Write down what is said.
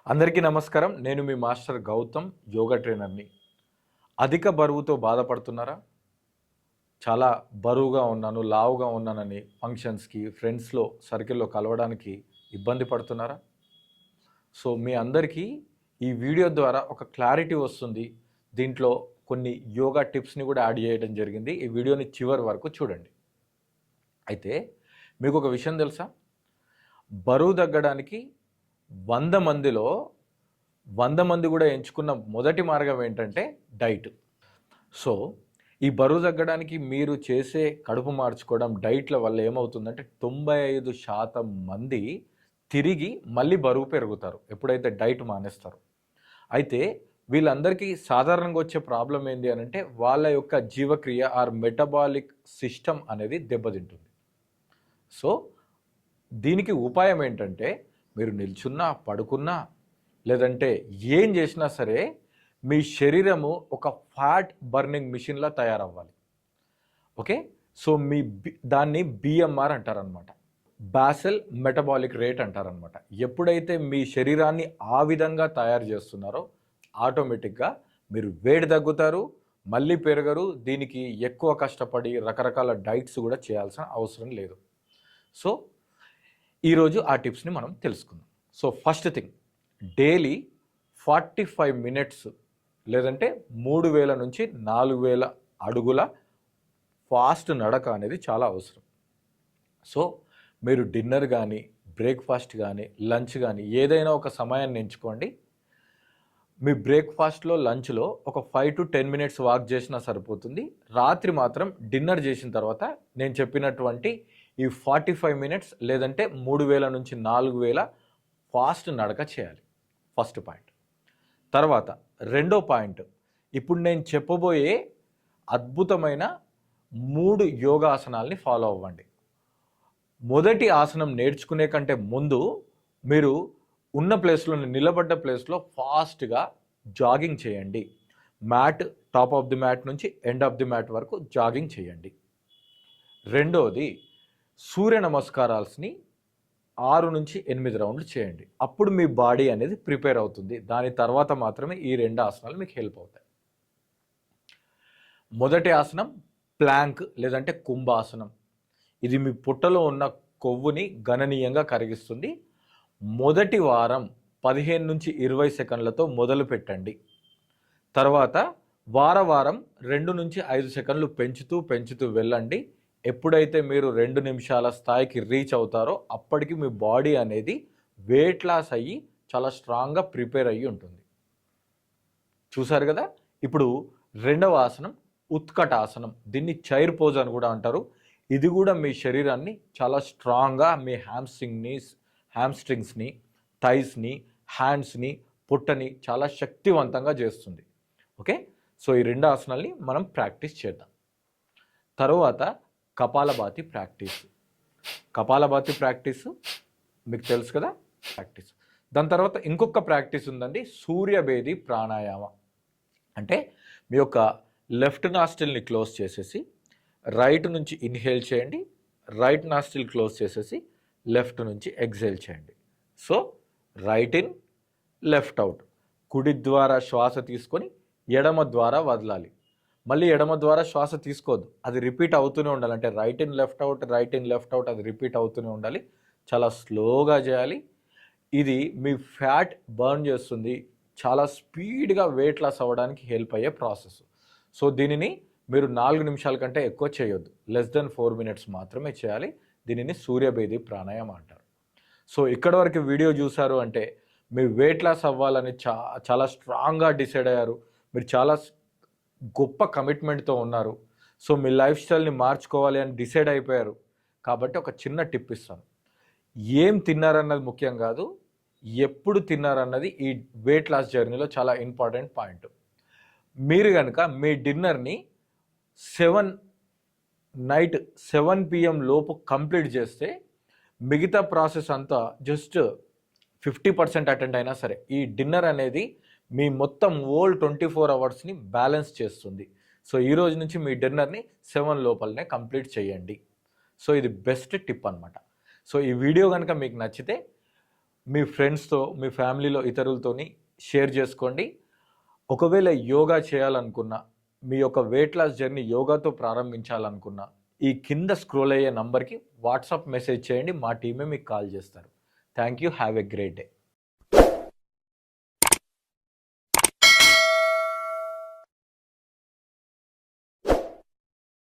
అందరికీ నమస్కారం. నేను మీ మాస్టర్ గౌతమ్, యోగా ట్రైనర్‌ని. అధిక బరువుతో బాధపడుతున్నారా? చాలా బరువుగా ఉన్నాను, లావుగా ఉన్నానని ఫంక్షన్స్‌కి, ఫ్రెండ్స్‌లో సర్కిల్‌లో కలవడానికి ఇబ్బంది పడుతున్నారా? సో, మీ అందరికీ ఈ వీడియో ద్వారా ఒక క్లారిటీ వస్తుంది. దీంట్లో కొన్ని యోగా టిప్స్‌ని కూడా యాడ్ చేయడం జరిగింది. ఈ వీడియోని చివరి వరకు చూడండి. అయితే మీకొక విషయం తెలుసా? బరువు తగ్గడానికి 100 మందిలో 100 మంది కూడా ఎంచుకున్న మొదటి మార్గం ఏంటంటే డైట్. సో, ఈ బరువు తగ్గడానికి మీరు చేసే కడుపు మార్చుకోవడం డైట్‌ల వల్ల ఏమవుతుందంటే 95% మంది తిరిగి మళ్ళీ బరువు పెరుగుతారు. ఎప్పుడైతే డైట్ మానేస్తారో. అయితే వీళ్ళందరికీ సాధారణంగా వచ్చే ప్రాబ్లమ్ ఏంది అనంటే వాళ్ళ యొక్క జీవక్రియ ఆర్ మెటబాలిక్ సిస్టమ్ అనేది దెబ్బతింటుంది. సో, దీనికి ఉపాయం ఏంటంటే మీరు నిల్చున్నా, పడుకున్నా లేదంటే ఏం చేసినా సరే మీ శరీరము ఒక ఫ్యాట్ బర్నింగ్ మిషన్‌లా తయారవ్వాలి. ఓకే. సో, దాన్ని BMR అంటారనమాట. బాసెల్ మెటబాలిక్ రేట్ అంటారనమాట. ఎప్పుడైతే మీ శరీరాన్ని ఆ విధంగా తయారు చేస్తున్నారో ఆటోమేటిక్‌గా మీరు వేడి తగ్గుతారు, మళ్ళీ పెరగరు. దీనికి ఎక్కువ కష్టపడి రకరకాల డైట్స్ కూడా చేయాల్సిన అవసరం లేదు. సో, ఈరోజు ఆ టిప్స్‌ని మనం తెలుసుకుందాం. So, first thing daily 45 minutes లేదంటే 3000 నుంచి 4000 అడుగుల ఫాస్ట్ నడక అనేది చాలా అవసరం. సో, మీరు డిన్నర్ కానీ, బ్రేక్‌ఫాస్ట్ కానీ, లంచ్ కానీ ఏదైనా ఒక సమయాన్ని ఎంచుకోండి. మీ బ్రేక్‌ఫాస్ట్‌లో, లంచ్‌లో ఒక 5-10 మినిట్స్ వాక్ చేసినా సరిపోతుంది. రాత్రి మాత్రం డిన్నర్ చేసిన తర్వాత నేను చెప్పినటువంటి ఈ 45 మినిట్స్ లేదంటే 3000 నుంచి 4000 ఫాస్ట్ నడక చేయాలి. First point. తర్వాత రెండో పాయింట్, ఇప్పుడు నేను చెప్పబోయే అద్భుతమైన 3 యోగాసనాల్ని ఫాలో అవ్వండి. మొదటి ఆసనం నేర్చుకునే కంటే ముందు మీరు ఉన్న ప్లేస్లో, నిలబడ్డ ప్లేస్లో ఫాస్ట్గా జాగింగ్ చేయండి. టాప్ ఆఫ్ ది మ్యాట్ నుంచి ఎండ్ ఆఫ్ ది మ్యాట్ వరకు జాగింగ్ చేయండి. రెండోది సూర్య నమస్కారాల్ని 6 నుంచి 8 రౌండ్లు చేయండి. అప్పుడు మీ బాడీ అనేది ప్రిపేర్ అవుతుంది. దాని తర్వాత మాత్రమే ఈ 2 ఆసనాలు మీకు హెల్ప్ అవుతాయి. మొదటి ఆసనం ప్లాంక్ లేదంటే కుంభాసనం. ఇది మీ పుట్టలో ఉన్న కొవ్వుని గణనీయంగా కరిగిస్తుంది. మొదటి వారం 15 నుంచి 20 సెకండ్లతో మొదలు పెట్టండి. తర్వాత వారం 2 నుంచి 5 సెకండ్లు పెంచుతూ వెళ్ళండి. ఎప్పుడైతే మీరు 2 నిమిషాల స్థాయికి రీచ్ అవుతారో అప్పటికి మీ బాడీ అనేది వెయిట్ లాస్ అయ్యి చాలా స్ట్రాంగ్గా ప్రిపేర్ అయ్యి ఉంటుంది. చూసారు కదా. ఇప్పుడు రెండవ ఆసనం ఉత్కటాసనం. దీన్ని చైర్ పోజ్ అని కూడా అంటారు. ఇది కూడా మీ శరీరాన్ని చాలా స్ట్రాంగ్గా మీ హ్యామ్స్ట్రింగ్స్ని, థైస్ని, హ్యాండ్స్ని, పుట్టని చాలా శక్తివంతంగా చేస్తుంది. ఓకే. సో, ఈ 2 ఆసనాల్ని మనం ప్రాక్టీస్ చేద్దాం. తరువాత కపాలభాతి ప్రాక్టీసు మీకు తెలుసు కదా ప్రాక్టీస్. దాని తర్వాత ఇంకొక ప్రాక్టీస్ ఉందండి, సూర్యభేది ప్రాణాయామ. అంటే మీ యొక్క లెఫ్ట్ నాస్టిల్ని క్లోజ్ చేసేసి రైట్ నుంచి ఇన్హేల్ చేయండి, రైట్ నాస్టిల్ క్లోజ్ చేసేసి లెఫ్ట్ నుంచి ఎక్సేల్ చేయండి. So, right in, left out. కుడి ద్వారా శ్వాస తీసుకొని ఎడమ ద్వారా వదలాలి. మళ్ళీ ఎడమ ద్వారా శ్వాస తీసుకోవద్దు, అది రిపీట్ అవుతూనే ఉండాలి. అంటే right in left out, right in left out, అది రిపీట్ అవుతూనే ఉండాలి. చాలా స్లోగా చేయాలి. ఇది మీ ఫ్యాట్ బర్న్ చేస్తుంది. చాలా స్పీడ్గా వెయిట్ లాస్ అవ్వడానికి హెల్ప్ అయ్యే ప్రాసెస్. సో, దీనిని మీరు 4 నిమిషాల కంటే ఎక్కువ చేయొద్దు. లెస్ దెన్ 4 మినిట్స్ మాత్రమే చేయాలి. దీనిని సూర్యభేది ప్రాణాయామం అంటారు. సో, ఇక్కడి వరకు వీడియో చూసారు అంటే మీరు వెయిట్ లాస్ అవ్వాలని చాలా స్ట్రాంగ్గా డిసైడ్ అయ్యారు. మీరు చాలా గొప్ప కమిట్మెంట్తో ఉన్నారు. సో, మీ లైఫ్ స్టైల్ని మార్చుకోవాలి అని డిసైడ్ అయిపోయారు. కాబట్టి ఒక చిన్న టిప్ ఇస్తాను. ఏం తిన్నారన్నది ముఖ్యం కాదు, ఎప్పుడు తిన్నారన్నది ఈ వెయిట్ లాస్ జర్నీలో చాలా ఇంపార్టెంట్ పాయింట్. మీరు కనుక మీ డిన్నర్ని 7 PM లోపు కంప్లీట్ చేస్తే మిగతా ప్రాసెస్ అంతా జస్ట్ 50% అటెండ్ అయినా సరే ఈ డిన్నర్ అనేది మీ మొత్తం 24 అవర్స్ని బ్యాలెన్స్ చేస్తుంది. సో, ఈ రోజు నుంచి మీ డిన్నర్ని 7 లోపలనే కంప్లీట్ చేయండి. సో, ఇది బెస్ట్ టిప్ అనమాట. సో, ఈ వీడియో కనుక మీకు నచ్చితే మీ ఫ్రెండ్స్తో, మీ ఫ్యామిలీలో ఇతరులతోని షేర్ చేసుకోండి. ఒకవేళ యోగా చేయాలనుకున్నా, మీ యొక్క వెయిట్ లాస్ జర్నీ యోగాతో ప్రారంభించాలనుకున్నా, ఈ కింద స్క్రోల్ అయ్యే నంబర్కి వాట్సాప్ మెసేజ్ చేయండి. మా టీమే మీకు కాల్ చేస్తారు. Thank you. Have a great day.